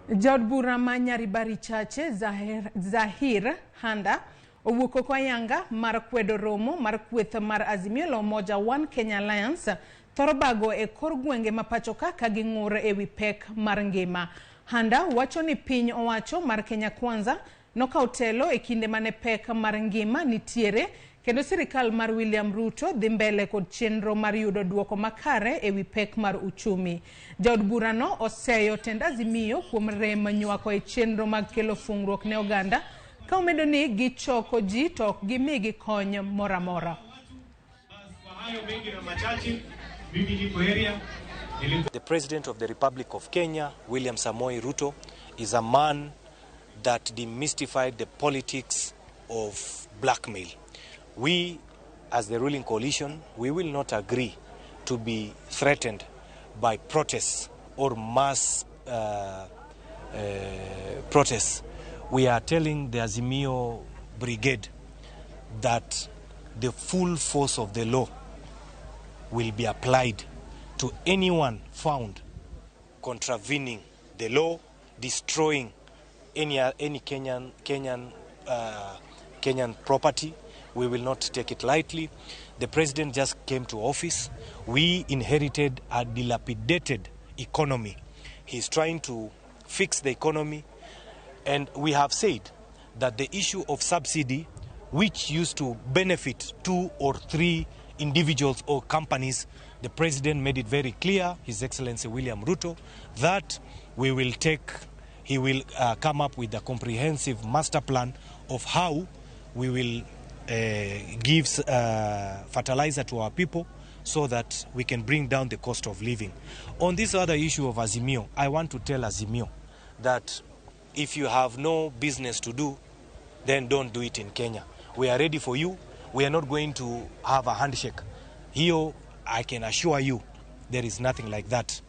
Jaod bura ma Nyaribari Chache Zahir Handa owuok kwa yanga mar kwedo romo mar kweth mar Azimio la Umoja One Kenya Alliance thorobago e kor gwenge mapachoka ka ging'ur e wi pek mar ngima. Handa wacho ni piny owacho mar Kenya Kwanza nokawo telo e kinde mane pek mar ngima nitiere, kendo sirikal mar William Ruto dhi mbele kod chenro mar yudo duoko makare e wi pek mar uchumi. Jaod burano oseyo tend Azimio kuom rem nywako e chenro mag kelo fungruok ne oganda, ka omedo ni gichoko ji to ok gimigi kony mora mora. The President of the Republic of Kenya, William Samoei Ruto, is a man that demystified the politics of blackmail. We, as the ruling coalition, we will not agree to be threatened by protests or mass protests. We are telling the Azimio brigade that the full force of the law will be applied to anyone found contravening the law, destroying any Kenyan property. We will not take it lightly. The president just came to office. We inherited a dilapidated economy. He's trying to fix the economy, and we have said that the issue of subsidy, which used to benefit 2 or 3 individuals or companies, the president made it very clear, His Excellency William Ruto, that he will come up with a comprehensive master plan of how we will give fertilizer to our people so that we can bring down the cost of living. On this other issue of Azimio, I want to tell Azimio that if you have no business to do, then don't do it in Kenya. We are ready for you. We are not going to have a handshake. Here, I can assure you, there is nothing like that.